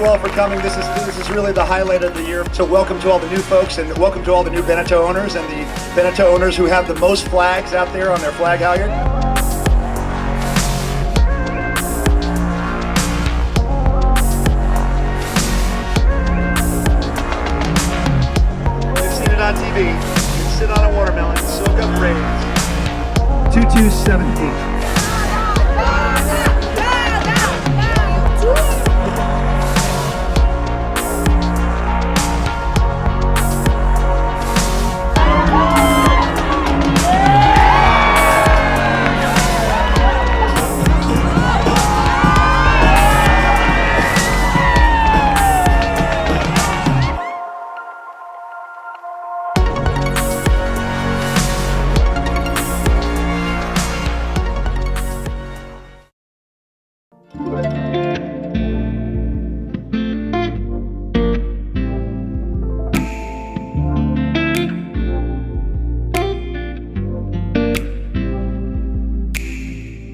you all for coming. This is really the highlight of the year. So welcome to all the new folks, and welcome to all the new Beneteau owners, and the Beneteau owners who have the most flags out there on their flag halyard. You've seen it on TV. You can sit on a watermelon, soak up rays. 2278.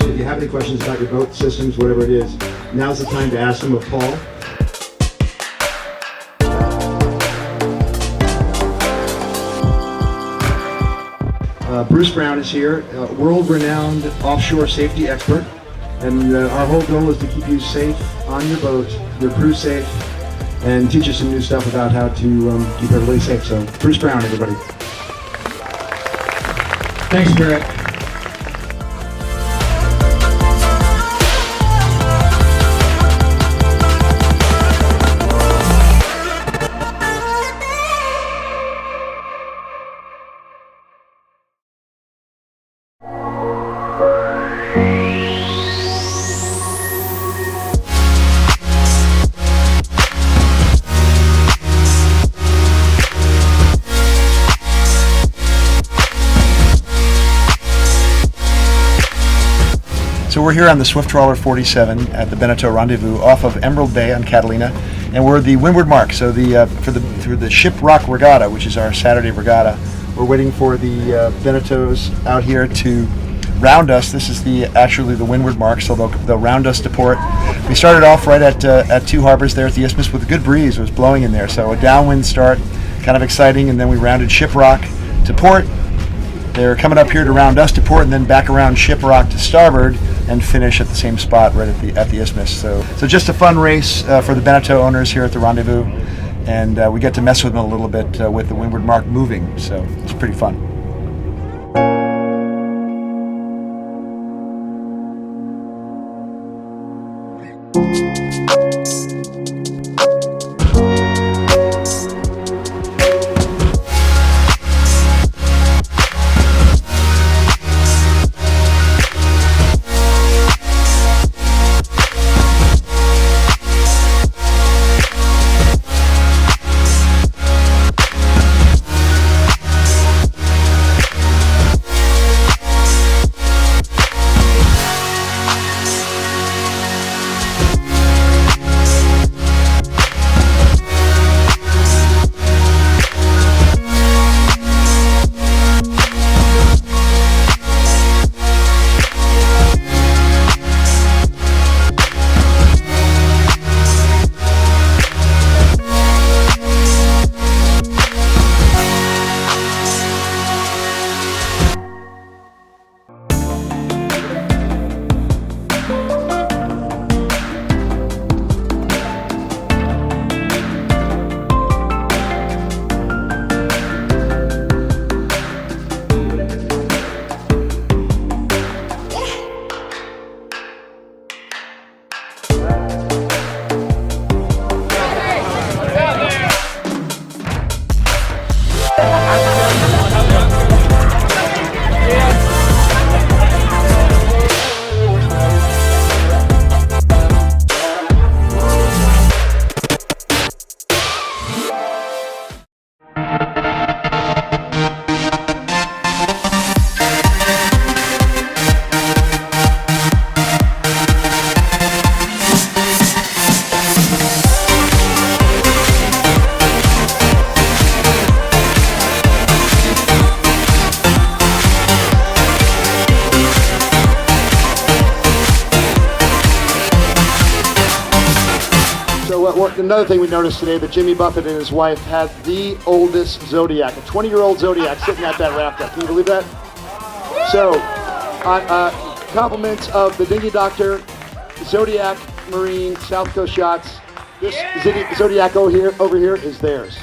If you have any questions about your boat systems, whatever it is, now's the time to ask them of Paul. Bruce Brown is here, a world-renowned offshore safety expert, and our whole goal is to keep you safe on your boat, your crew safe, and teach you some new stuff about how to keep everybody safe. So, Bruce Brown, everybody. Thanks, Barrett. So we're here on the Swift Trawler 47 at the Beneteau Rendezvous off of Emerald Bay on Catalina, and we're the windward mark. So for the Ship Rock Regatta, which is our Saturday regatta, we're waiting for the Beneteaus out here to round us. This is actually the windward mark, so they'll round us to port. We started off right at Two Harbors there at the Isthmus with a good breeze. It was blowing in there, so a downwind start, kind of exciting, and then we rounded Ship Rock to port. They're coming up here to round us to port, and then back around Ship Rock to starboard and finish at the same spot right at the Isthmus. So just a fun race for the Beneteau owners here at the Rendezvous, and we get to mess with them a little bit with the windward mark moving. So it's pretty fun. another thing we noticed today, that Jimmy Buffett and his wife had the oldest Zodiac, a 20-year-old Zodiac sitting at that rafter. Can you believe that? So, compliments of the Dinghy Doctor, Zodiac Marine, South Coast Yachts. This Zodiac over here is theirs.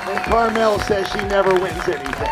And Carmel says she never wins anything.